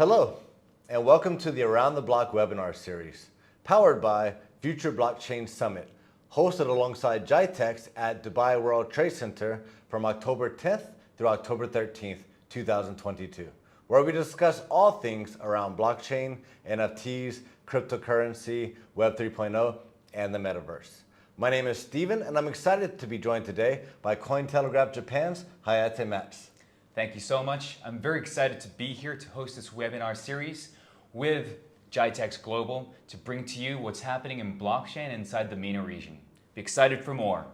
Hello, and welcome to the Around the Block webinar series, powered by Future Blockchain Summit, hosted alongside GITEX at Dubai World Trade Center from October 10th through October 13th, 2022, where we discuss all things around blockchain, NFTs, cryptocurrency, Web 3.0, and the metaverse. My name is Steven, and I'm excited to be joined today by Cointelegraph Japan's Hayate Max. Thank you so much. I'm very excited to be here to host this webinar series with GITEX Global to bring to you what's happening in blockchain inside the MENA region. Be excited for more.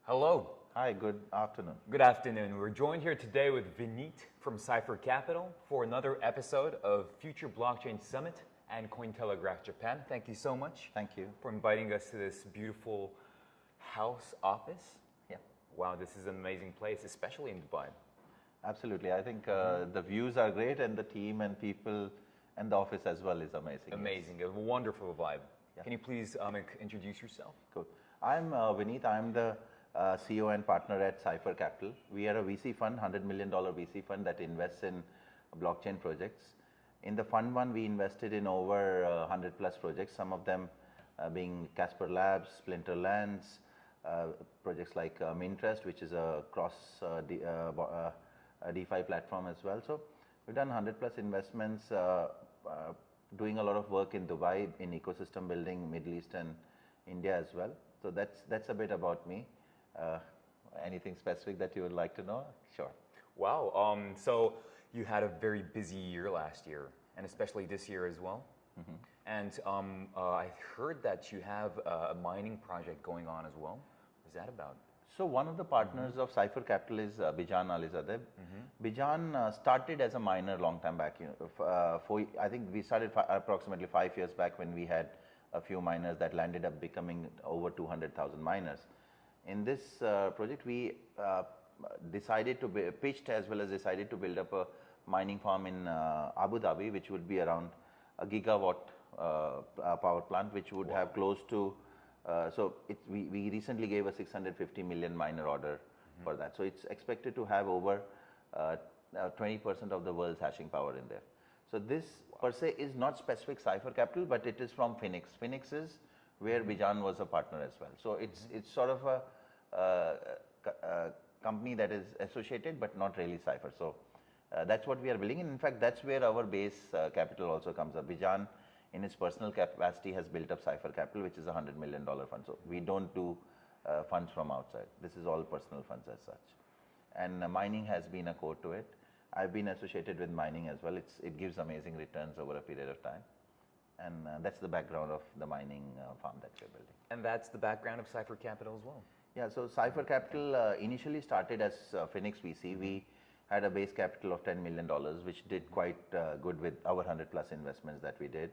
Hello. Hi, good afternoon. Good afternoon. We're joined here today with Vineet from Cypher Capital for another episode of Future Blockchain Summit and Cointelegraph Japan. Thank you so much. Thank you. For inviting us to this beautiful house office. Yeah. Wow, this is an amazing place, especially in Dubai. Absolutely. I think the views are great, and the team and people and the office as well is amazing. Amazing. A wonderful vibe. Yeah. Can you please introduce yourself? Cool. I'm Vineet. I'm the CEO and partner at Cypher Capital. We are a VC fund, $100 million VC fund that invests in blockchain projects. In the fund one, we invested in over 100 plus projects, some of them being Casper Labs, Splinter Lands, projects like Mintrust, which is a cross DeFi platform as well. So we've done 100 plus investments, doing a lot of work in Dubai in ecosystem building, Middle East and India as well. So that's a bit about me. Anything specific that you would like to know? Sure. Wow. So you had a very busy year last year, and especially this year as well. Mm-hmm. And I heard that you have a mining project going on as well. What's that about? So one of the partners of Cypher Capital is Bijan Alizadeh. Bijan started as a miner long time back. I think we started approximately 5 years back when we had a few miners that landed up becoming over 200,000 miners. In this project, we decided to pitched as well as decided to build up a mining farm in Abu Dhabi, which would be around a gigawatt power plant, which would have close to we recently gave a 650 million miner order for that. So it's expected to have over 20% of the world's hashing power in there. So this per se is not specific Cypher Capital, but it is from Phoenix. Phoenix is where Bijan was a partner as well. So it's sort of a company that is associated, but not really Cypher. So that's what we are building. And in fact, that's where our base capital also comes up. Bijan, in his personal capacity, has built up Cypher Capital, which is a $100 million fund. So we don't do funds from outside. This is all personal funds as such. And mining has been a core to it. I've been associated with mining as well. It gives amazing returns over a period of time. And that's the background of the mining farm that we're building. And that's the background of Cypher Capital as well. Yeah, so Cypher Capital initially started as Phoenix VC. We had a base capital of $10 million, which did quite good with our 100 plus investments that we did.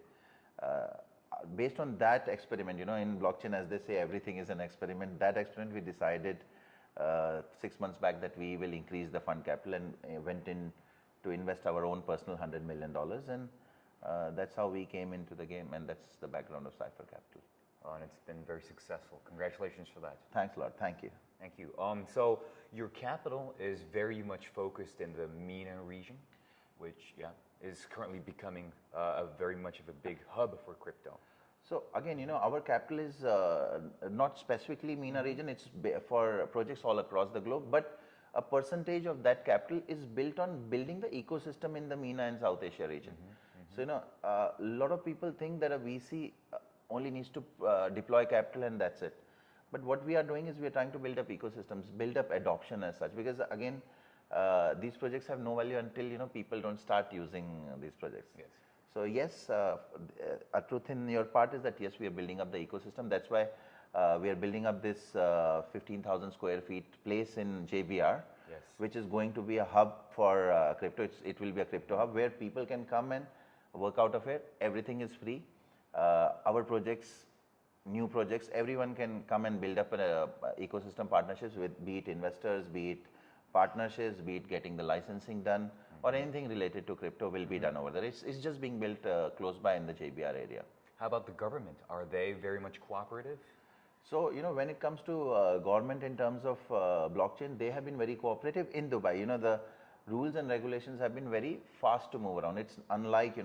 Based on that experiment, in blockchain, as they say, everything is an experiment. That experiment, we decided 6 months back that we will increase the fund capital and went in to invest our own personal $100 million. And that's how we came into the game. And that's the background of Cypher Capital. Oh, and it's been very successful. Congratulations for that. Thanks a lot. Thank you. Thank you. So your capital is very much focused in the MENA region, which, is currently becoming very much of a big hub for crypto. So again, our capital is not specifically MENA region. It's for projects all across the globe, but a percentage of that capital is built on building the ecosystem in the MENA and South Asia region. So, a lot of people think that a VC only needs to deploy capital and that's it. But what we are doing is we are trying to build up ecosystems, build up adoption as such, because again, these projects have no value until people don't start using these projects. Yes. So yes, a truth in your part is that yes, we are building up the ecosystem. That's why we are building up this 15,000 square feet place in JBR, yes, which is going to be a hub for crypto. It will be a crypto hub where people can come and work out of it. Everything is free. Our projects, new projects, everyone can come and build up an ecosystem partnerships with, be it investors, be it partnerships, be it getting the licensing done, or anything related to crypto will be done over there. It's just being built close by in the JBR area. How about the government? Are they very much cooperative? So, when it comes to government in terms of blockchain, they have been very cooperative in Dubai. rules and regulations have been very fast to move around. It's unlike,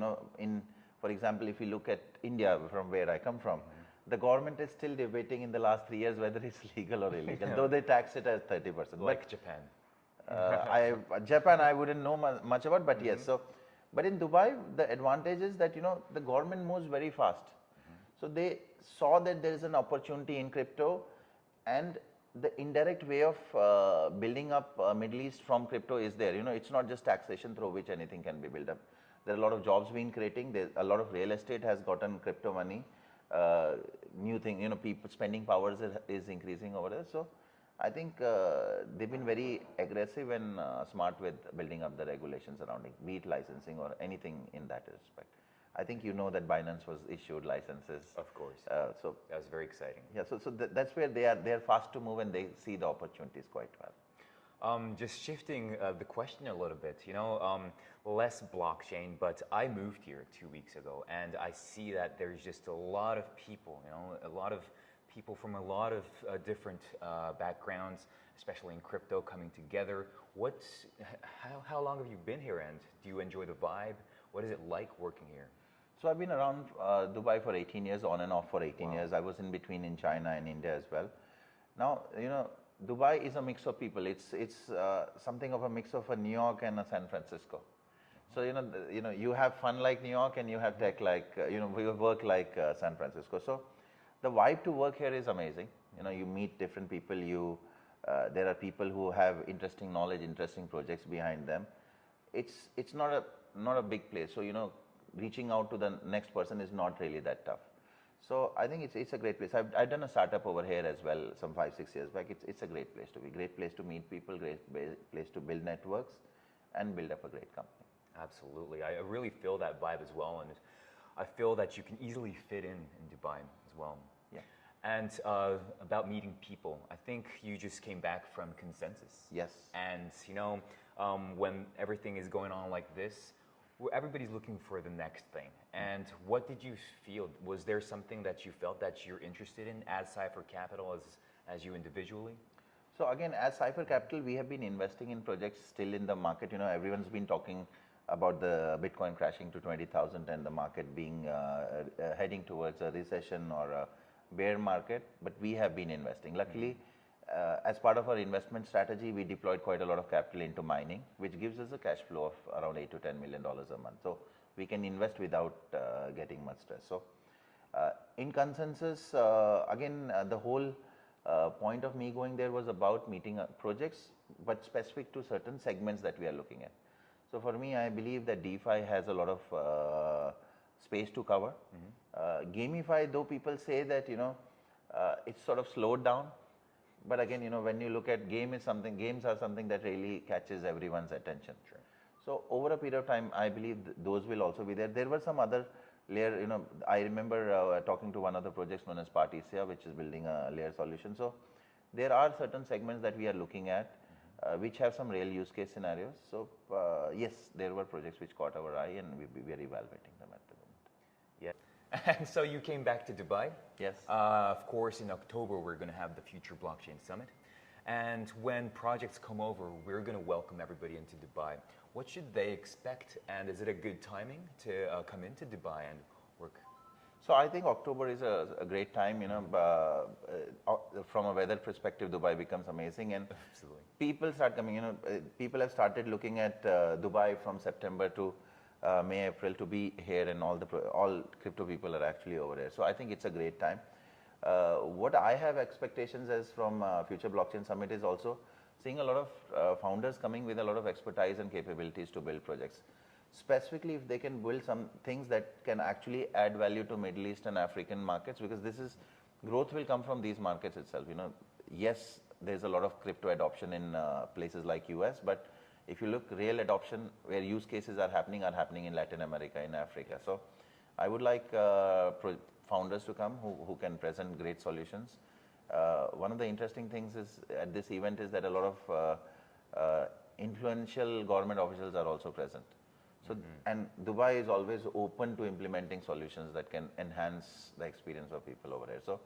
for example, if you look at India, from where I come from, the government is still debating in the last 3 years whether it's legal or illegal, though they tax it at 30%. Like Japan. Japan, I wouldn't know much about, but yes. So, but in Dubai, the advantage is that the government moves very fast. So they saw that there is an opportunity in crypto, and the indirect way of building up Middle East from crypto is there. It's not just taxation through which anything can be built up. There are a lot of jobs being creating. There's a lot of real estate has gotten crypto money. New thing, people spending powers is increasing over there. So I think they've been very aggressive and smart with building up the regulations around it, be it licensing or anything in that respect. I think that Binance was issued licenses. Of course. So that was very exciting. Yeah, so that's where they are fast to move and they see the opportunities quite well. Just shifting the question a little bit, less blockchain, but I moved here 2 weeks ago and I see that there's just a lot of people, a lot of people from a lot of different backgrounds, especially in crypto, coming together. How long have you been here and do you enjoy the vibe? What is it like working here? So I've been around Dubai for 18 years, on and off for 18 years. I was in between in China and India as well. Now, Dubai is a mix of people. It's something of a mix of a New York and a San Francisco. So you have fun like New York and you have tech like we work like San Francisco. So the vibe to work here is amazing. You meet different people. There are people who have interesting knowledge, interesting projects behind them. It's not a big place. So reaching out to the next person is not really that tough. So I think it's a great place. I've done a startup over here as well some 5-6 years back. It's a great place to be, great place to meet people, great place to build networks and build up a great company. Absolutely. I really feel that vibe as well, and I feel that you can easily fit in Dubai as well. Yeah. And about meeting people, I think you just came back from Consensus. Yes. And when everything is going on like this, everybody's looking for the next thing. And what did you feel? Was there something that you felt that you're interested in as Cypher Capital, as you individually? So again, as Cypher Capital, we have been investing in projects still in the market. Everyone's been talking about the Bitcoin crashing to 20,000 and the market being heading towards a recession or a bear market, but we have been investing. Luckily, as part of our investment strategy, we deployed quite a lot of capital into mining, which gives us a cash flow of around $8 to $10 million a month. So we can invest without getting much stress. So in Consensus, again, the whole point of me going there was about meeting projects, but specific to certain segments that we are looking at. So for me, I believe that DeFi has a lot of space to cover. GameFi, though people say that it's sort of slowed down, but again, when you look at games are something that really catches everyone's attention. Sure. So over a period of time, I believe those will also be there. There were some other layer, I remember talking to one of the projects known as Partisia, which is building a layer solution. So there are certain segments that we are looking at, which have some real use case scenarios. So yes, there were projects which caught our eye and we are evaluating them at the moment. Yeah. And so you came back to Dubai. Yes. Of course, in October, we're going to have the Future Blockchain Summit. And when projects come over, we're going to welcome everybody into Dubai. What should they expect? And is it a good timing to come into Dubai and work? So I think October is a great time, from a weather perspective, Dubai becomes amazing and Absolutely. People start coming, people have started looking at Dubai from September to May, April to be here, and all crypto people are actually over there. So I think it's a great time. What I have expectations as from Future Blockchain Summit is also seeing a lot of founders coming with a lot of expertise and capabilities to build projects. Specifically, if they can build some things that can actually add value to Middle East and African markets, because growth will come from these markets itself. Yes, there's a lot of crypto adoption in places like US, but if you look, real adoption where use cases are happening in Latin America, in Africa. So I would like founders to come who can present great solutions. One of the interesting things is at this event is that a lot of influential government officials are also present. So, and Dubai is always open to implementing solutions that can enhance the experience of people over there. So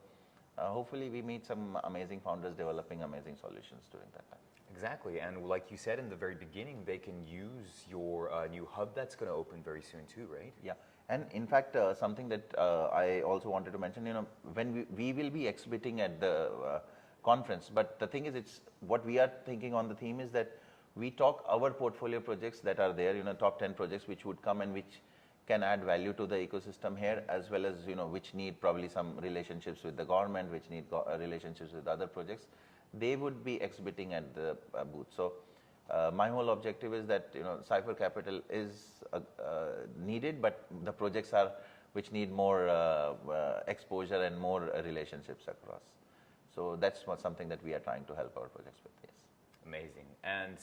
hopefully we meet some amazing founders developing amazing solutions during that time. Exactly, and like you said in the very beginning, they can use your new hub that's going to open very soon too, right? Yeah, and in fact, something that I also wanted to mention, when we will be exhibiting at the conference, but the thing is, it's what we are thinking on the theme is that we talk our portfolio projects that are there, top 10 projects which would come and which can add value to the ecosystem here, as well as, which need probably some relationships with the government, which need relationships with other projects. They would be exhibiting at the booth. So my whole objective is that Cypher Capital is needed, but the projects are which need more exposure and more relationships across. So that's something that we are trying to help our projects with. Yes. Amazing. And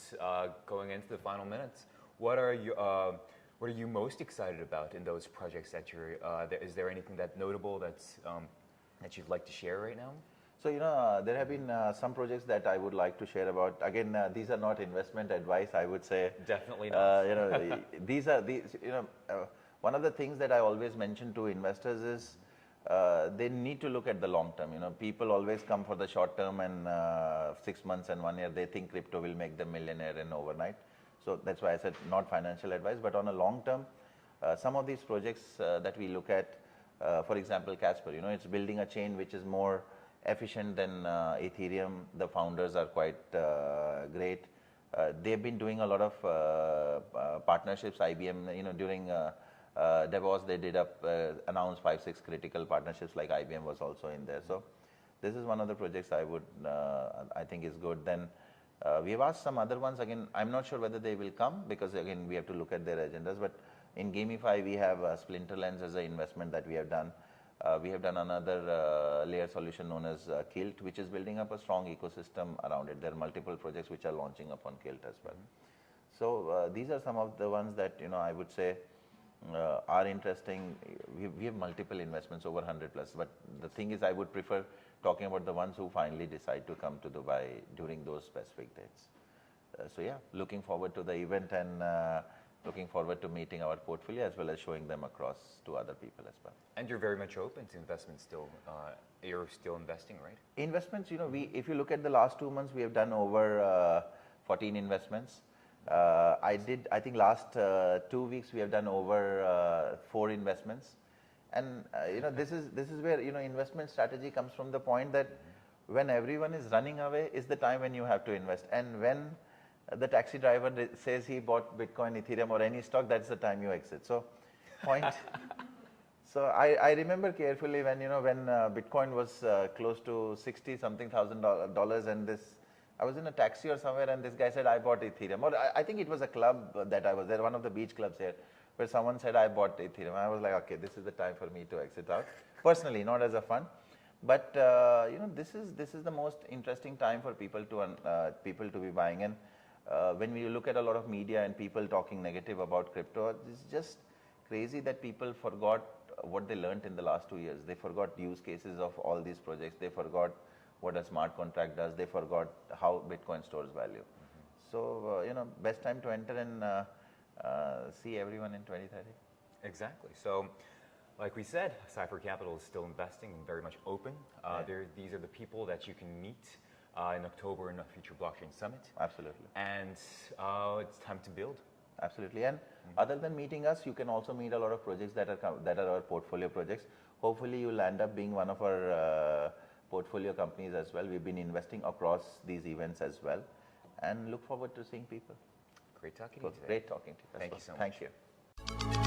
going into the final minutes, what are you most excited about in those projects that you're? Is there anything that notable that you'd like to share right now? So there have been some projects that I would like to share about. Again, these are not investment advice, I would say. Definitely not. These are one of the things that I always mention to investors is they need to look at the long term. People always come for the short term, and 6 months and 1 year they think crypto will make them millionaire in overnight. So that's why I said not financial advice, but on a long term, some of these projects that we look at, for example, Casper. It's building a chain which is more efficient than Ethereum. The founders are quite great. They've been doing a lot of partnerships. IBM, during Davos, they did announced 5-6 critical partnerships. Like IBM was also in there. So this is one of the projects I think is good. Then we have asked some other ones. Again, I'm not sure whether they will come because again we have to look at their agendas. But in Gamify, we have Splinterlands as an investment that we have done. We have done another layer solution known as Kilt, which is building up a strong ecosystem around it. There are multiple projects which are launching upon Kilt as well. So these are some of the ones that I would say are interesting. We have multiple investments, over 100 plus. But the thing is, I would prefer talking about the ones who finally decide to come to Dubai during those specific dates. So yeah, looking forward to the event and looking forward to meeting our portfolio as well as showing them across to other people as well. And you're very much open to investments still. You're still investing, right? Investments, if you look at the last 2 months, we have done over 14 investments. I think last 2 weeks we have done over 4 investments. And this is where investment strategy comes from the point that when everyone is running away is the time when you have to invest. And when the taxi driver says he bought Bitcoin, Ethereum, or any stock, that's the time you exit. So, So I remember carefully when when Bitcoin was close to $60,000, and I was in a taxi or somewhere, and this guy said I bought Ethereum. Or I think it was a club that I was there, one of the beach clubs here, where someone said I bought Ethereum. I was like, okay, this is the time for me to exit out, personally, not as a fund. But this is the most interesting time for people to be buying. And when we look at a lot of media and people talking negative about crypto, it's just crazy that people forgot what they learned in the last 2 years. They forgot use cases of all these projects. They forgot what a smart contract does. They forgot how Bitcoin stores value. So best time to enter and see everyone in 2030. Exactly. So, like we said, Cypher Capital is still investing and very much open. These are the people that you can meet in October in the Future Blockchain Summit. Absolutely. And it's time to build. Absolutely. And other than meeting us, you can also meet a lot of projects that are our portfolio projects. Hopefully, you'll end up being one of our portfolio companies as well. We've been investing across these events as well, and look forward to seeing people. Great talking to you today. Great talking to you. Thank you so much. Thank you.